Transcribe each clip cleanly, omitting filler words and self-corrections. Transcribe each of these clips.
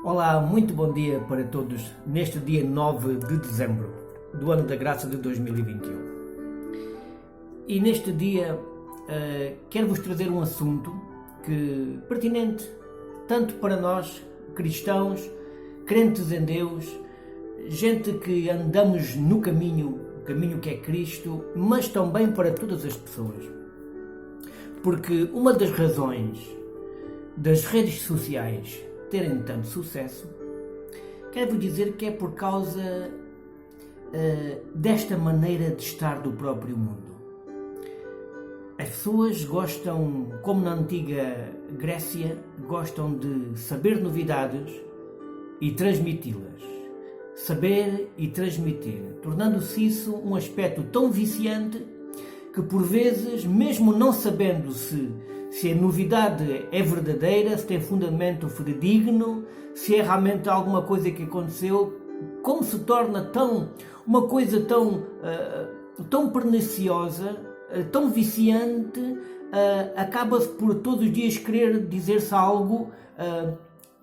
Olá, muito bom dia para todos neste dia 9 de dezembro do ano da graça de 2021. E neste dia quero-vos trazer um assunto pertinente tanto para nós cristãos, crentes em Deus, gente que andamos no caminho, o caminho que é Cristo, mas também para todas as pessoas. Porque uma das razões das redes sociais terem tanto sucesso, quero-vos dizer que é por causa desta maneira de estar do próprio mundo. As pessoas gostam, como na antiga Grécia, gostam de saber novidades e transmiti-las. Saber e transmitir, tornando-se isso um aspecto tão viciante que por vezes, mesmo não sabendo se a novidade é verdadeira, se tem fundamento fidedigno, se é realmente alguma coisa que aconteceu, como se torna uma coisa tão perniciosa, tão viciante, acaba-se por todos os dias querer dizer-se algo,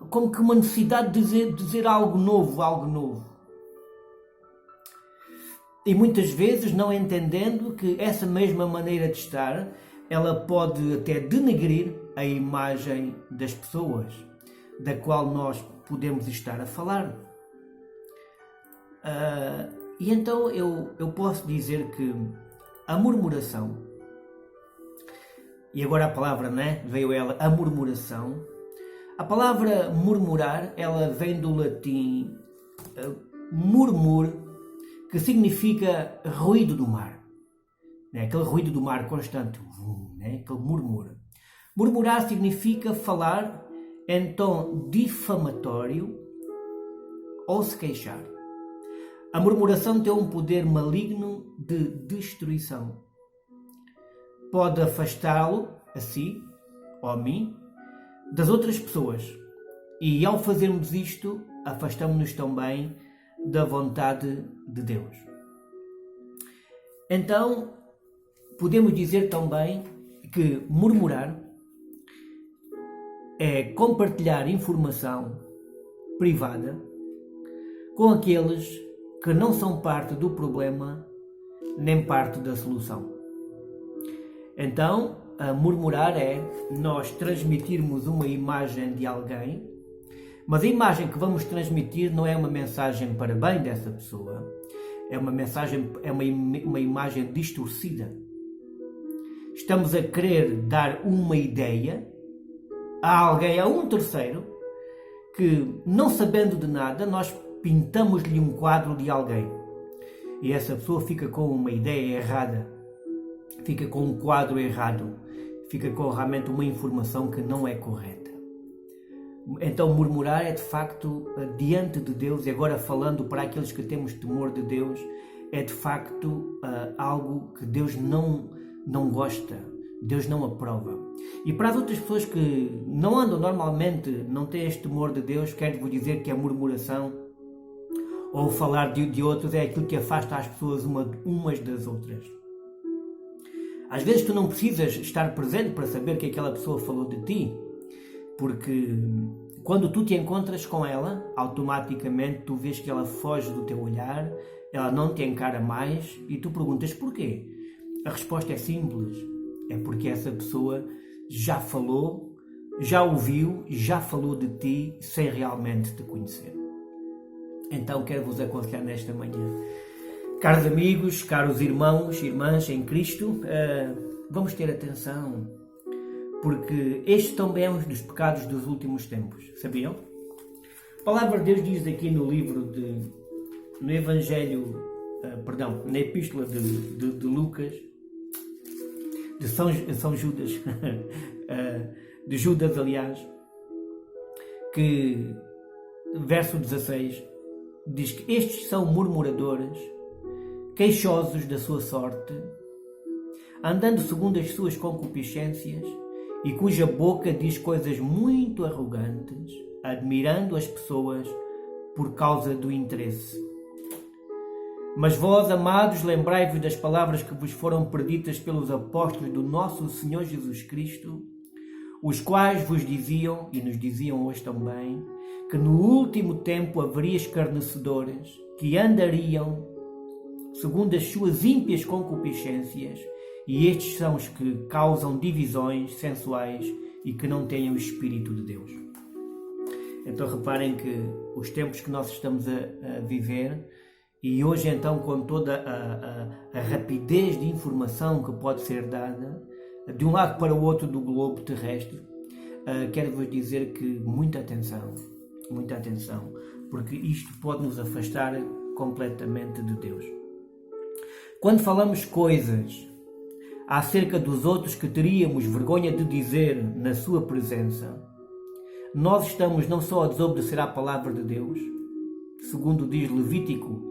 como que uma necessidade de dizer algo novo. E muitas vezes não entendendo que essa mesma maneira de estar, ela pode até denegrir a imagem das pessoas, da qual nós podemos estar a falar. E então eu posso dizer que a murmuração, e agora a palavra, veio ela, a murmuração. A palavra murmurar, ela vem do latim murmur, que significa ruído do mar. Aquele ruído do mar constante, aquele murmúrio. Murmurar significa falar em tom difamatório ou se queixar. A murmuração tem um poder maligno de destruição. Pode afastá-lo, a si ou a mim, das outras pessoas. E ao fazermos isto, afastamos-nos também da vontade de Deus. Então, podemos dizer também que murmurar é compartilhar informação privada com aqueles que não são parte do problema nem parte da solução. Então, murmurar é nós transmitirmos uma imagem de alguém, mas a imagem que vamos transmitir não é uma mensagem para bem dessa pessoa, é uma imagem distorcida. Estamos a querer dar uma ideia a alguém, a um terceiro, que não sabendo de nada, nós pintamos-lhe um quadro de alguém. E essa pessoa fica com uma ideia errada, fica com um quadro errado, fica com realmente uma informação que não é correta. Então murmurar é de facto diante de Deus, e agora falando para aqueles que temos temor de Deus, é de facto algo que Deus não gosta, Deus não aprova. E para as outras pessoas que não andam normalmente, não têm este temor de Deus, quero-vos dizer que a murmuração ou falar de outros é aquilo que afasta as pessoas umas das outras. Às vezes tu não precisas estar presente para saber que aquela pessoa falou de ti, porque quando tu te encontras com ela, automaticamente tu vês que ela foge do teu olhar, ela não te encara mais e tu perguntas porquê. A resposta é simples, é porque essa pessoa já falou, já ouviu, já falou de ti sem realmente te conhecer. Então quero-vos aconselhar nesta manhã, caros amigos, caros irmãos, irmãs em Cristo, vamos ter atenção, porque este também é um dos pecados dos últimos tempos, sabiam? A palavra de Deus diz aqui no livro no Evangelho, na Epístola de Lucas, de São Judas, de Judas, aliás, que, verso 16, diz que estes são murmuradores, queixosos da sua sorte, andando segundo as suas concupiscências, e cuja boca diz coisas muito arrogantes, admirando as pessoas por causa do interesse. Mas vós, amados, lembrai-vos das palavras que vos foram preditas pelos apóstolos do nosso Senhor Jesus Cristo, os quais vos diziam, e nos diziam hoje também, que no último tempo haveria escarnecedores que andariam segundo as suas ímpias concupiscências, e estes são os que causam divisões sensuais e que não têm o Espírito de Deus. Então reparem que os tempos que nós estamos a viver, e hoje então com toda a rapidez de informação que pode ser dada, de um lado para o outro do globo terrestre, quero-vos dizer que muita atenção, porque isto pode nos afastar completamente de Deus. Quando falamos coisas acerca dos outros que teríamos vergonha de dizer na sua presença, nós estamos não só a desobedecer à palavra de Deus, segundo diz Levítico,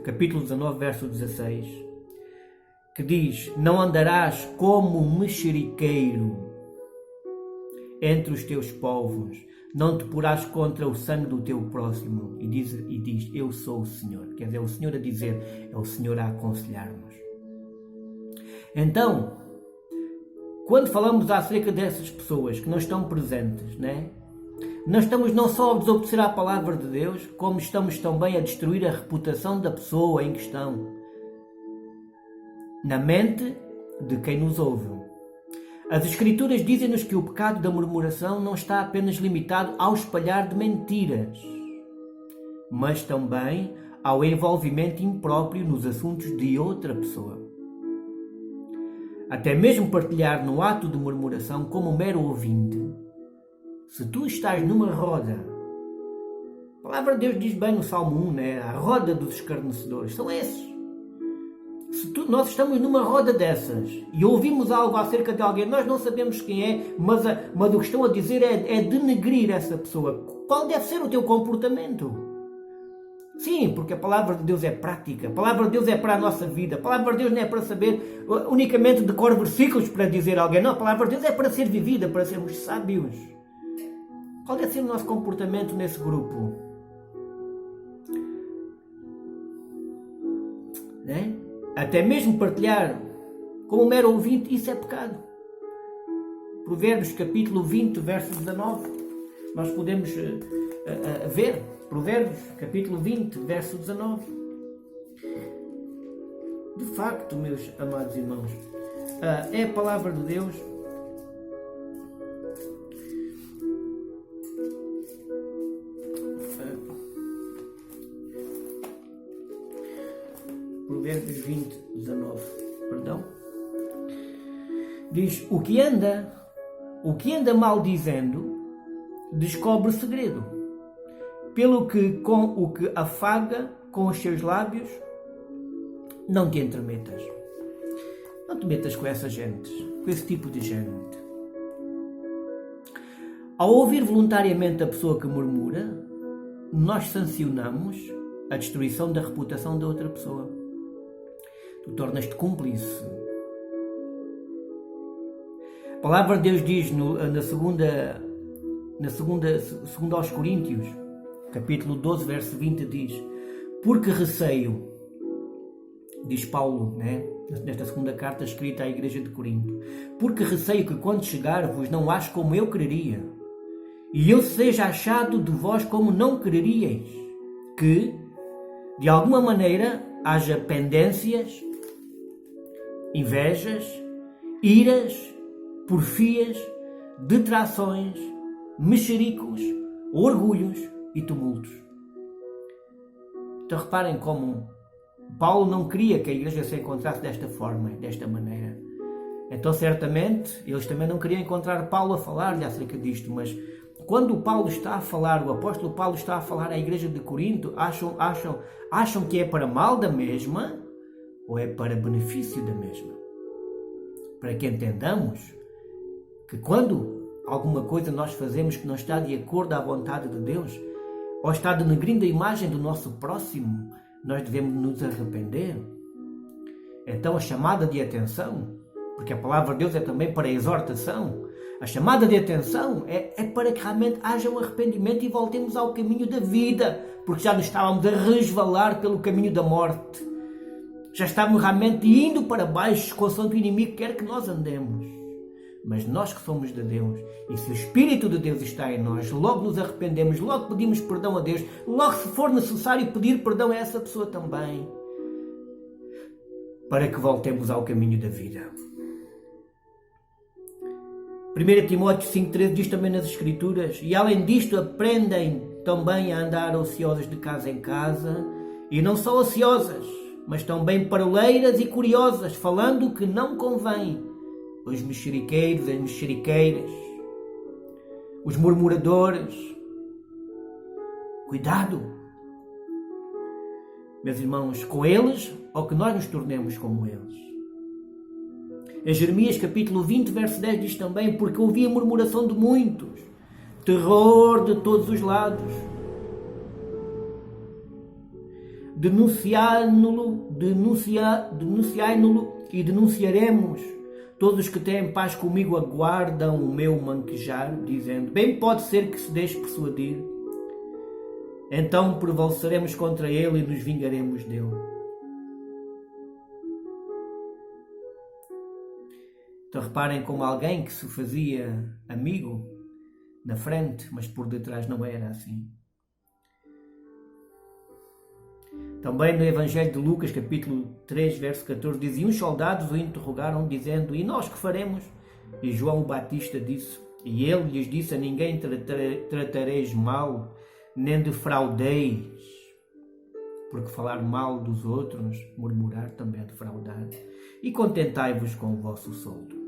capítulo 19, verso 16, que diz: não andarás como um mexeriqueiro entre os teus povos, não te porás contra o sangue do teu próximo. E diz, eu sou o Senhor. Quer dizer, é o Senhor a dizer, é o Senhor a aconselhar-nos. Então, quando falamos acerca dessas pessoas que não estão presentes, né? Nós estamos não só a desobedecer à palavra de Deus, como estamos também a destruir a reputação da pessoa em questão, na mente de quem nos ouve. As Escrituras dizem-nos que o pecado da murmuração não está apenas limitado ao espalhar de mentiras, mas também ao envolvimento impróprio nos assuntos de outra pessoa. Até mesmo partilhar no ato de murmuração como um mero ouvinte. Se tu estás numa roda, a palavra de Deus diz bem no Salmo 1, né? A roda dos escarnecedores, são esses. Nós estamos numa roda dessas e ouvimos algo acerca de alguém, nós não sabemos quem é, mas o que estão a dizer é denegrir essa pessoa. Qual deve ser o teu comportamento? Sim, porque a palavra de Deus é prática, a palavra de Deus é para a nossa vida, a palavra de Deus não é para saber unicamente de cor versículos para dizer a alguém, não, a palavra de Deus é para ser vivida, para sermos sábios. Qual deve ser o nosso comportamento nesse grupo? Né? Até mesmo partilhar como um mero ouvinte, isso é pecado. Provérbios capítulo 20, verso 19. Nós podemos ver. Provérbios capítulo 20, verso 19. De facto, meus amados irmãos, é a palavra de Deus. Provérbios 20, 19, perdão. Diz, o que anda maldizendo, descobre segredo. Pelo que com o que afaga com os seus lábios, não te entremetas. Não te metas com essa gente, com esse tipo de gente. Ao ouvir voluntariamente a pessoa que murmura, nós sancionamos a destruição da reputação da outra pessoa. Tu tornas-te cúmplice. A palavra de Deus diz segundo aos Coríntios, capítulo 12, verso 20, diz: porque receio, diz Paulo, né, nesta segunda carta escrita à igreja de Corinto, porque receio que quando chegar vos não ache como eu quereria, e eu seja achado de vós como não quereríeis, que, de alguma maneira, haja pendências, invejas, iras, porfias, detrações, mexericos, orgulhos e tumultos. Então reparem como Paulo não queria que a igreja se encontrasse desta forma, desta maneira. Então certamente eles também não queriam encontrar Paulo a falar-lhe acerca disto, mas quando Paulo está a falar, o apóstolo Paulo está a falar à igreja de Corinto, acham que é para mal da mesma ou é para benefício da mesma? Para que entendamos que quando alguma coisa nós fazemos que não está de acordo à vontade de Deus, ou está denegrindo a imagem do nosso próximo, nós devemos nos arrepender. Então a chamada de atenção, porque a palavra de Deus é também para exortação, a chamada de atenção é para que realmente haja um arrependimento e voltemos ao caminho da vida, porque já nos estávamos a resvalar pelo caminho da morte. Já estávamos realmente indo para baixo, consoante o inimigo quer que nós andemos. Mas nós que somos de Deus, e se o Espírito de Deus está em nós, logo nos arrependemos, logo pedimos perdão a Deus, logo se for necessário pedir perdão a essa pessoa também, para que voltemos ao caminho da vida. 1 Timóteo 5,13 diz também nas Escrituras: e além disto aprendem também a andar ociosas de casa em casa, e não só ociosas, mas também paroleiras e curiosas, falando o que não convém, os mexeriqueiros, as mexeriqueiras, os murmuradores. Cuidado, meus irmãos, com eles, ou que nós nos tornemos como eles. Em Jeremias capítulo 20, verso 10 diz também: porque ouvi a murmuração de muitos, terror de todos os lados. Denunciai-no-lo e denunciaremos. Todos os que têm paz comigo aguardam o meu manquejar, dizendo: bem pode ser que se deixe persuadir. Então prevaleceremos contra ele e nos vingaremos dele. Então reparem como alguém que se fazia amigo na frente, mas por detrás não era assim. Também no Evangelho de Lucas, capítulo 3, verso 14, diz: e uns soldados o interrogaram, dizendo: e nós que faremos? E João o Batista disse, e ele lhes disse: a ninguém tratareis mal, nem defraudeis, porque falar mal dos outros, murmurar também é defraudar, e contentai-vos com o vosso soldo.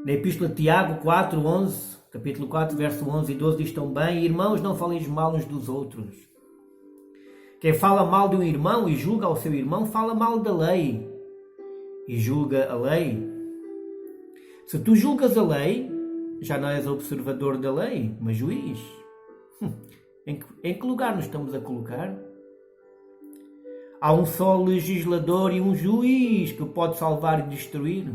Na Epístola de Tiago 4, 11, capítulo 4, verso 11 e 12 diz também: irmãos, não faleis mal uns dos outros. Quem fala mal de um irmão e julga ao seu irmão, fala mal da lei e julga a lei. Se tu julgas a lei, já não és observador da lei, mas juiz. Em que lugar nos estamos a colocar? Há um só legislador e um juiz que pode salvar e destruir.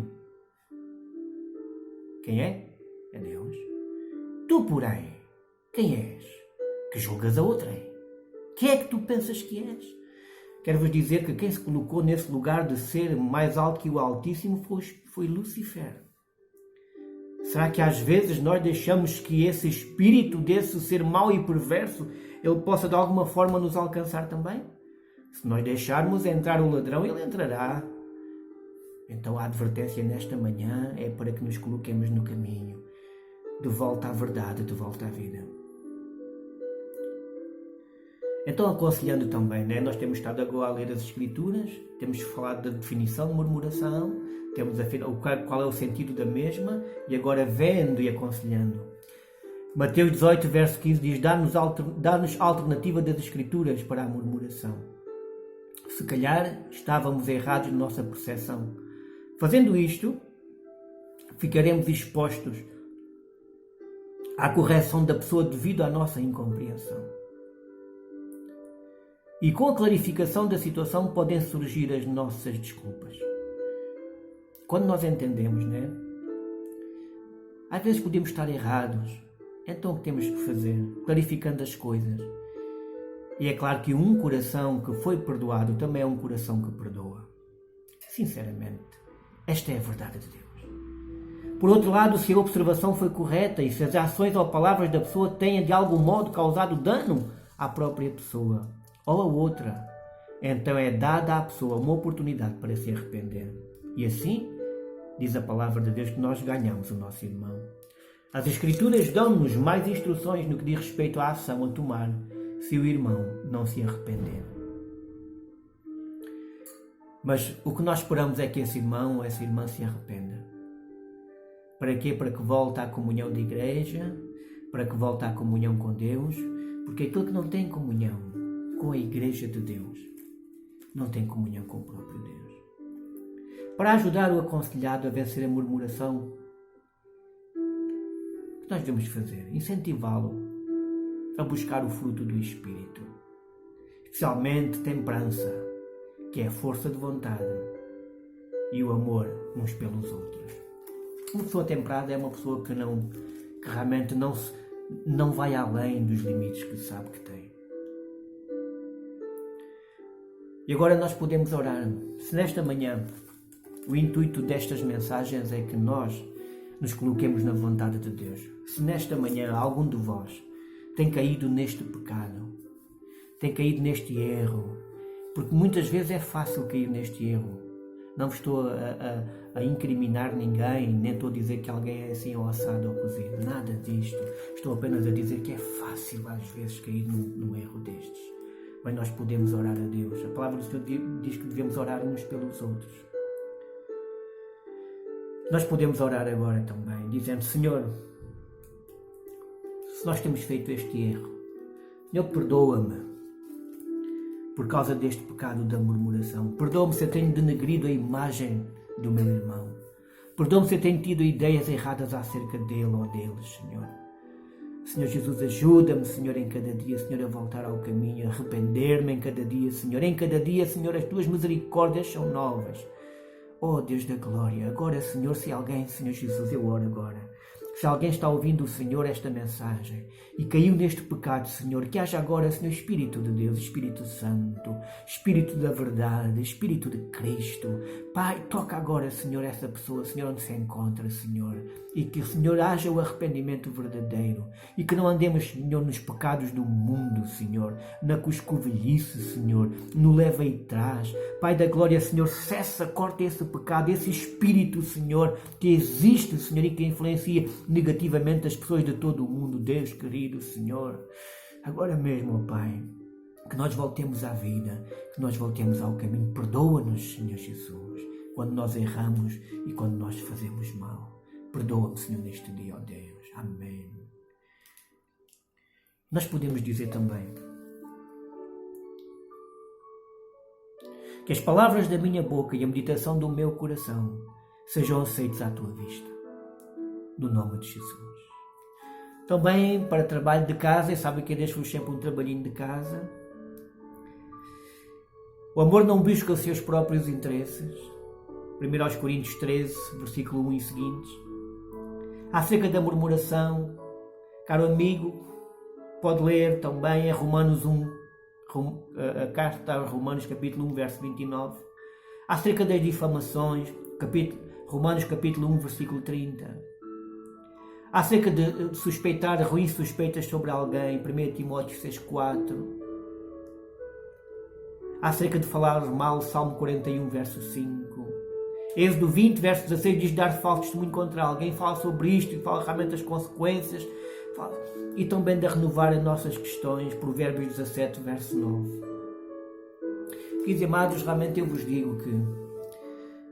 Quem é? É Deus. Tu, porém, quem és? Que julgas a outrem? Quem é que tu pensas que és? Quero-vos dizer que quem se colocou nesse lugar de ser mais alto que o Altíssimo foi Lucifer. Será que às vezes nós deixamos que esse espírito desse ser mau e perverso, ele possa de alguma forma nos alcançar também? Se nós deixarmos entrar o ladrão, ele entrará. Então a advertência nesta manhã é para que nos coloquemos no caminho, de volta à verdade, de volta à vida. Então, aconselhando também, nós temos estado agora a ler as Escrituras, temos falado da definição de murmuração, temos qual é o sentido da mesma, e agora vendo e aconselhando. Mateus 18, verso 15 diz: dá-nos alternativa das Escrituras para a murmuração. Se calhar estávamos errados na nossa percepção. Fazendo isto, ficaremos expostos à correção da pessoa devido à nossa incompreensão. E com a clarificação da situação podem surgir as nossas desculpas. Quando nós entendemos, às vezes podemos estar errados. Então o que temos que fazer? Clarificando as coisas. E é claro que um coração que foi perdoado também é um coração que perdoa. Sinceramente, esta é a verdade de Deus. Por outro lado, se a observação foi correta e se as ações ou palavras da pessoa tenham de algum modo causado dano à própria pessoa ou a outra, então é dada à pessoa uma oportunidade para se arrepender. E assim, diz a palavra de Deus, que nós ganhamos o nosso irmão. As Escrituras dão-nos mais instruções no que diz respeito à ação a tomar se o irmão não se arrepender. Mas o que nós esperamos é que esse irmão ou essa irmã se arrependa. Para quê? Para que volte à comunhão da igreja, para que volte à comunhão com Deus, porque aquele que não tem comunhão com a igreja de Deus não tem comunhão com o próprio Deus. Para ajudar o aconselhado a vencer a murmuração, o que nós devemos fazer? Incentivá-lo a buscar o fruto do Espírito, especialmente temperança, que é a força de vontade e o amor uns pelos outros. Uma pessoa temperada é uma pessoa que realmente não vai além dos limites que sabe que tem. E agora nós podemos orar. Se nesta manhã O intuito destas mensagens é que nós nos coloquemos na vontade de Deus. Se nesta manhã algum de vós tem caído neste pecado, tem caído neste erro, porque muitas vezes é fácil cair neste erro. Não estou a incriminar ninguém, nem estou a dizer que alguém é assim ou assado ou cozido, nada disto. Estou apenas a dizer que é fácil às vezes cair num erro destes. Mas nós podemos orar a Deus. A palavra do Senhor diz que devemos orar uns pelos outros. Nós podemos orar agora também, dizendo: Senhor, se nós temos feito este erro, Senhor, perdoa-me por causa deste pecado da murmuração. Perdoa-me se eu tenho denegrido a imagem do meu irmão. Perdoa-me se eu tenho tido ideias erradas acerca dele ou deles, Senhor. Senhor Jesus, ajuda-me, Senhor, em cada dia, Senhor, a voltar ao caminho, a arrepender-me em cada dia, Senhor. Em cada dia, Senhor, as tuas misericórdias são novas. Oh, Deus da glória, agora, Senhor, se alguém, Senhor Jesus, eu oro agora. Se alguém está ouvindo o Senhor esta mensagem e caiu neste pecado, Senhor, que haja agora, Senhor, Espírito de Deus, Espírito Santo, Espírito da verdade, Espírito de Cristo. Pai, toca agora, Senhor, essa pessoa, Senhor, onde se encontra, Senhor. E que, Senhor, haja o arrependimento verdadeiro. E que não andemos, Senhor, nos pecados do mundo, Senhor. Na coscovilhice, Senhor. No leva e traz. Pai da glória, Senhor, cessa, corta esse pecado, esse espírito, Senhor, que existe, Senhor, e que influencia negativamente as pessoas de todo o mundo. Deus querido, Senhor, agora mesmo, Pai, que nós voltemos à vida, que nós voltemos ao caminho. Perdoa-nos, Senhor Jesus, quando nós erramos e quando nós fazemos mal. Perdoa-me, Senhor, neste dia, ó Deus. Amém. Nós podemos dizer também que as palavras da minha boca e a meditação do meu coração sejam aceitos à tua vista. No nome de Jesus. Também para trabalho de casa, e sabe que eu deixo-vos sempre um trabalhinho de casa. O amor não busca os seus próprios interesses. 1 Coríntios 13, versículo 1 e seguintes. Acerca da murmuração, caro amigo, pode ler também em Romanos 1, a carta a Romanos capítulo 1, verso 29. Acerca das difamações, Romanos capítulo 1, versículo 30. Acerca de suspeitar ruins suspeitas sobre alguém, 1 Timóteo 6,4. Acerca de falar mal, Salmo 41, verso 5. Êxodo 20, verso 16, diz dar falso testemunho contra alguém. Fala sobre isto e fala realmente das consequências. E também de renovar as nossas questões, Provérbios 17, verso 9. Queridos amados, realmente eu vos digo que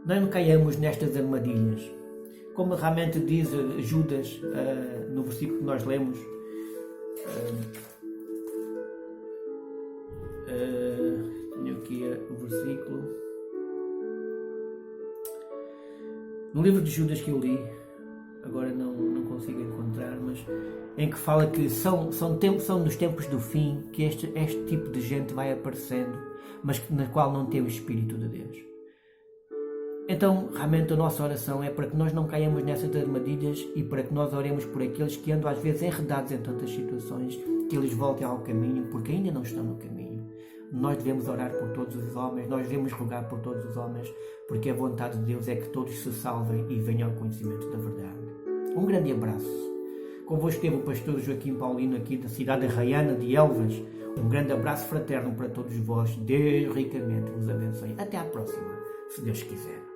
não caiamos nestas armadilhas. Como realmente diz Judas no versículo que nós lemos, tenho aqui o versículo, no livro de Judas que eu li, agora não consigo encontrar, mas em que fala que são nos tempos do fim que este tipo de gente vai aparecendo, mas na qual não tem o Espírito de Deus. Então, realmente a nossa oração é para que nós não caiamos nessas armadilhas e para que nós oremos por aqueles que andam às vezes enredados em tantas situações, que eles voltem ao caminho, porque ainda não estão no caminho. Nós devemos orar por todos os homens, nós devemos rogar por todos os homens, porque a vontade de Deus é que todos se salvem e venham ao conhecimento da verdade. Um grande abraço. Convosco esteve o pastor Joaquim Paulino aqui da cidade arraiana de Elvas. Um grande abraço fraterno para todos vós. Deus ricamente vos abençoe. Até à próxima, se Deus quiser.